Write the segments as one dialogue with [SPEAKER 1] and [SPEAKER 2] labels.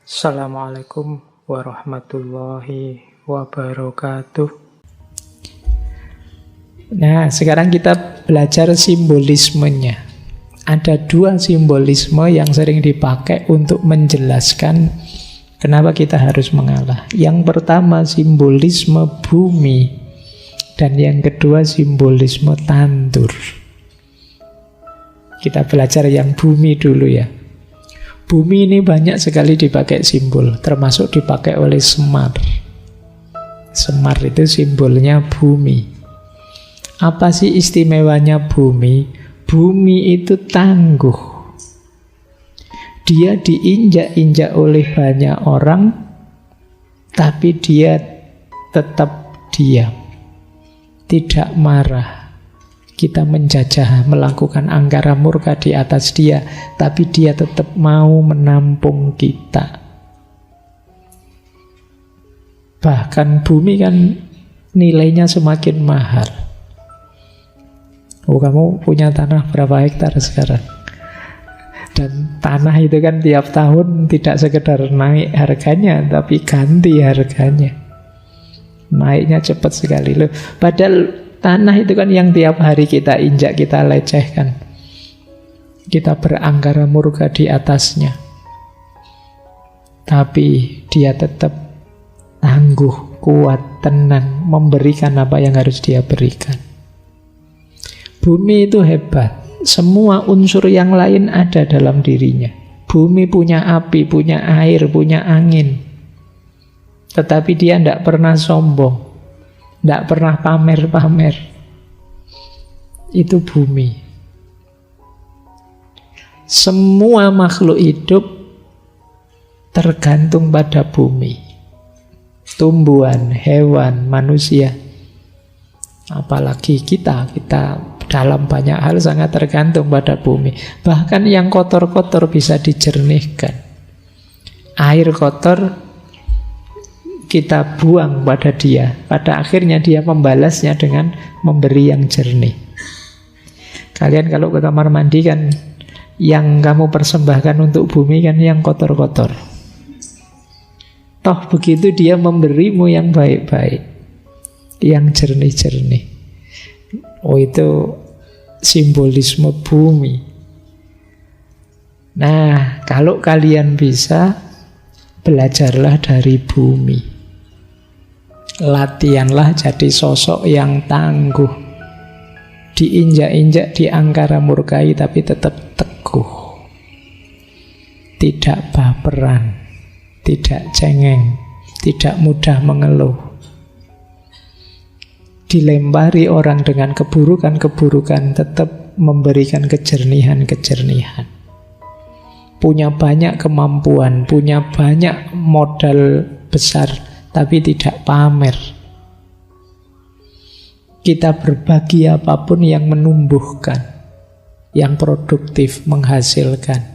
[SPEAKER 1] Assalamualaikum warahmatullahi wabarakatuh. Nah, sekarang kita belajar simbolismenya. Ada dua simbolisme yang sering dipakai untuk menjelaskan kenapa kita harus mengalah. Yang pertama simbolisme bumi, dan yang kedua simbolisme tandur. Kita belajar yang bumi dulu ya. Bumi ini banyak sekali dipakai simbol, termasuk dipakai oleh Semar. Semar itu simbolnya bumi. Apa sih istimewanya bumi? Bumi itu tangguh. Dia diinjak-injak oleh banyak orang, tapi dia tetap diam. Tidak marah. Kita menjajah, melakukan angkara murka di atas dia, tapi dia tetap mau menampung kita. Bahkan bumi kan nilainya semakin mahal. Oh, kamu punya tanah berapa hektar sekarang? Dan tanah itu kan tiap tahun tidak sekedar naik harganya, tapi ganti harganya. Naiknya cepat sekali loh. Padahal tanah itu kan yang tiap hari kita injak, kita lecehkan. Kita berangkara murka di atasnya. Tapi dia tetap tangguh, kuat, tenang, memberikan apa yang harus dia berikan. Bumi itu hebat. Semua unsur yang lain ada dalam dirinya. Bumi punya api, punya air, punya angin. Tetapi dia tidak pernah sombong. Tidak pernah pamer-pamer. Itu bumi. Semua makhluk hidup tergantung pada bumi. Tumbuhan, hewan, manusia. Apalagi kita dalam banyak hal sangat tergantung pada bumi. Bahkan yang kotor-kotor bisa dijernihkan. Air kotor kita buang pada dia. Pada akhirnya dia membalasnya dengan memberi yang jernih. Kalian kalau ke kamar mandi kan, yang kamu persembahkan untuk bumi kan yang kotor-kotor. Toh begitu dia memberimu yang baik-baik, yang jernih-jernih. Oh, itu simbolisme bumi. Nah, kalau kalian bisa, belajarlah dari bumi. Latihanlah jadi sosok yang tangguh. Diinjak-injak, diangkara murkai, tapi tetap teguh. Tidak baperan, tidak cengeng, tidak mudah mengeluh. Dilempari orang dengan keburukan-keburukan, tetap memberikan kejernihan-kejernihan. Punya banyak kemampuan, punya banyak modal besar, tapi tidak pamer. Kita berbagi apapun yang menumbuhkan, yang produktif, menghasilkan.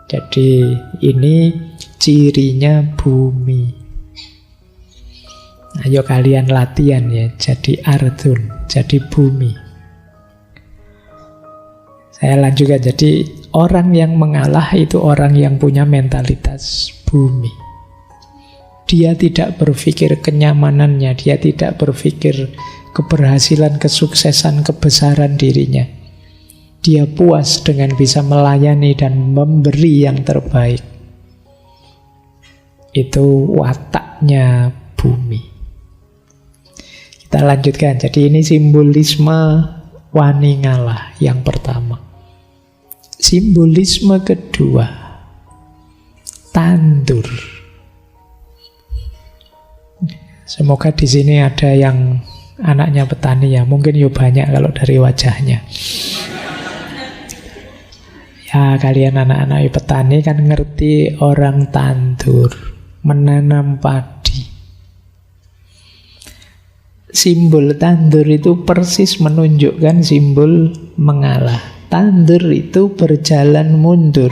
[SPEAKER 1] Jadi ini cirinya bumi. Ayo kalian latihan ya, jadi ardun, jadi bumi. Saya lanjutkan, jadi orang yang mengalah itu orang yang punya mentalitas bumi. Dia tidak berpikir kenyamanannya, dia tidak berpikir keberhasilan, kesuksesan, kebesaran dirinya. Dia puas dengan bisa melayani dan memberi yang terbaik. Itu wataknya bumi. Kita lanjutkan. Jadi ini simbolisme wani ngalah yang pertama. Simbolisme kedua, tandur. Semoga di sini ada yang anaknya petani ya. Mungkin ya banyak kalau dari wajahnya. Ya, kalian anak-anak petani kan ngerti orang tandur, menanam padi. Simbol tandur itu persis menunjukkan simbol mengalah. Tandur itu berjalan mundur.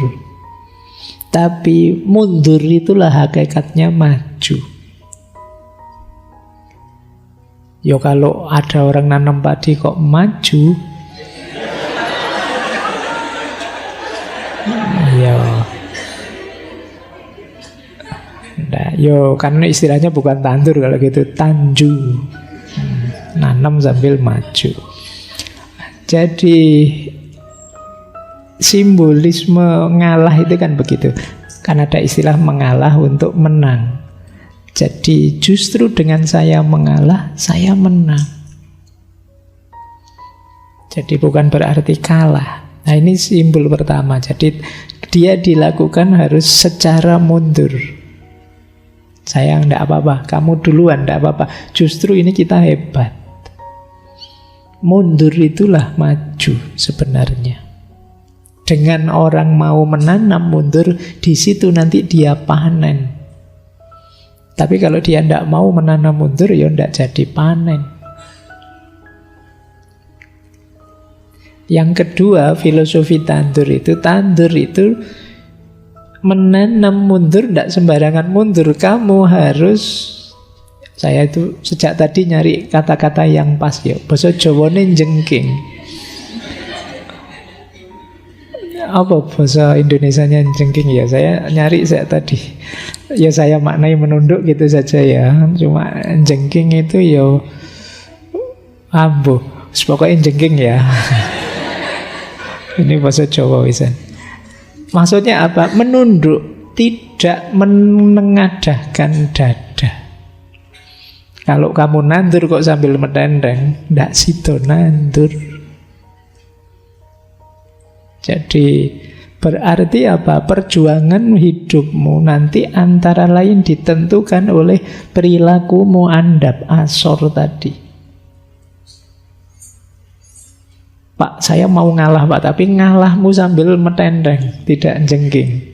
[SPEAKER 1] Tapi mundur itulah hakikatnya maju. Yo kalau ada orang nanam padi kok maju, ya Yo, karena istilahnya bukan tandur kalau gitu, tanju. Nanam sambil maju. Jadi simbolisme ngalah itu kan begitu. Kan ada istilah mengalah untuk menang. Jadi justru dengan saya mengalah, saya menang. Jadi bukan berarti kalah. Nah ini simbol pertama. Jadi dia dilakukan harus secara mundur. Saya enggak apa-apa, kamu duluan enggak apa-apa. Justru ini kita hebat. Mundur itulah maju sebenarnya. Dengan orang mau menanam mundur, di situ nanti dia panen. Tapi kalau dia enggak mau menanam mundur, ya enggak jadi panen. Yang kedua, filosofi tandur itu menanam mundur, tidak sembarangan mundur. Kamu harus, saya itu sejak tadi nyari kata-kata yang pas ya. Basa Jawane jengking. Apa bahasa Indonesianya jengking ya? Saya nyari sejak tadi. Ya saya maknai menunduk gitu saja ya. Cuma jengking itu ya ambuh. Pokoknya jengking ya. Ini bahasa Jawa bisa. Maksudnya apa? Menunduk, tidak menengadahkan dada. Kalau kamu nandur kok sambil medendeng, ndak sido nandur. Jadi berarti apa? Perjuangan hidupmu nanti antara lain ditentukan oleh perilakumu andap asor tadi. Pak, saya mau ngalah Pak, tapi ngalahmu sambil metendeng, tidak jengking.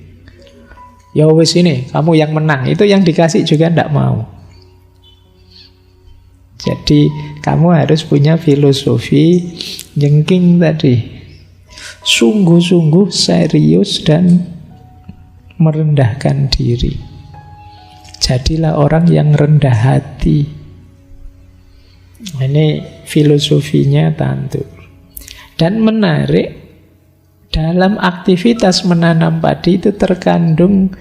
[SPEAKER 1] Ya wis ini, kamu yang menang. Itu yang dikasih juga ndak mau. Jadi kamu harus punya filosofi jengking tadi. Sungguh-sungguh serius dan merendahkan diri. Jadilah orang yang rendah hati. Ini filosofinya tandur. Dan menarik, dalam aktivitas menanam padi itu terkandung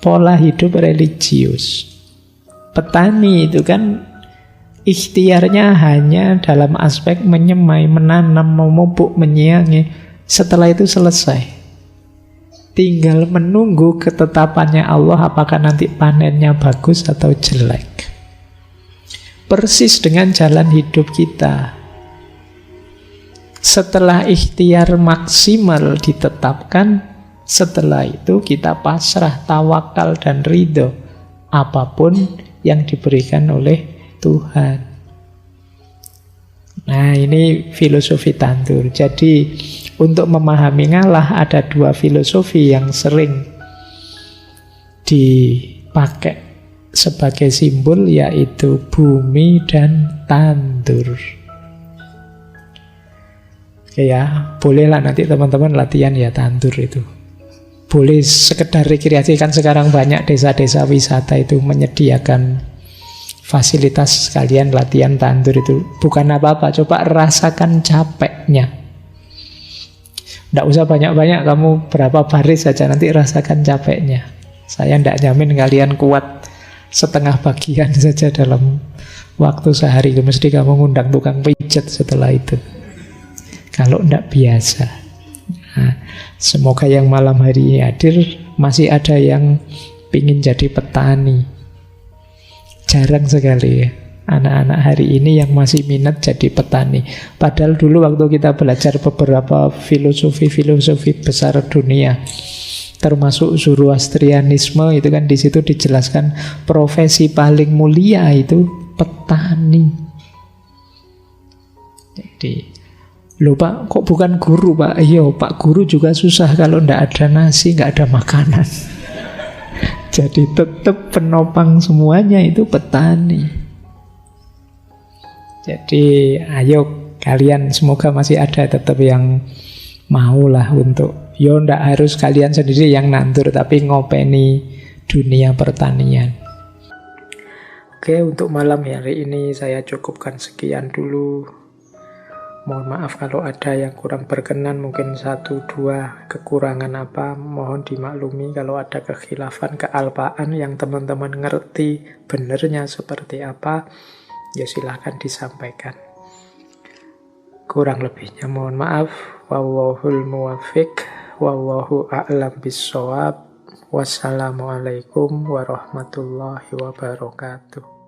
[SPEAKER 1] pola hidup religius. Petani itu kan ikhtiarnya hanya dalam aspek menyemai, menanam, memupuk, menyiangi. Setelah itu selesai. Tinggal menunggu ketetapannya Allah apakah nanti panennya bagus atau jelek. Persis dengan jalan hidup kita. Setelah ikhtiar maksimal ditetapkan, setelah itu kita pasrah, tawakal dan ridho apapun yang diberikan oleh Tuhan. Nah ini filosofi tandur. Jadi untuk memahami ngalah ada dua filosofi yang sering dipakai sebagai simbol, yaitu bumi dan tandur. Ya, bolehlah nanti teman-teman latihan ya tandur itu. Boleh sekedar rekreasi, kan sekarang banyak desa-desa wisata itu menyediakan fasilitas sekalian latihan tandur itu. Bukan apa-apa, coba rasakan capeknya. Tidak usah banyak-banyak, kamu berapa baris saja nanti rasakan capeknya. Saya tidak jamin kalian kuat setengah bagian saja dalam waktu sehari. Mesti kamu ngundang tukang pijat setelah itu. Kalau tidak biasa. Nah, semoga yang malam hari ini hadir masih ada yang pingin jadi petani. Jarang sekali ya anak-anak hari ini yang masih minat jadi petani. Padahal dulu waktu kita belajar beberapa filosofi besar dunia, termasuk Zoroastrianisme, itu kan di situ dijelaskan profesi paling mulia itu petani. Jadi, loh Pak, kok bukan guru Pak? Iya Pak, guru juga susah kalau ndak ada nasi, nggak ada makanan. Jadi tetap penopang semuanya itu petani. Jadi ayo kalian, semoga masih ada tetap yang maulah untuk, yo ndak harus kalian sendiri yang nandur, tapi ngopeni dunia pertanian. Oke, untuk malam hari ini saya cukupkan sekian dulu. Mohon maaf kalau ada yang kurang berkenan, mungkin 1-2 kekurangan apa, mohon dimaklumi. Kalau ada kekhilafan, kealpaan yang teman-teman ngerti benernya seperti apa, ya silahkan disampaikan. Kurang lebihnya mohon maaf. Wallahul muwaffiq, wallahu a'lam bissawab. Wassalamualaikum warahmatullahi wabarakatuh.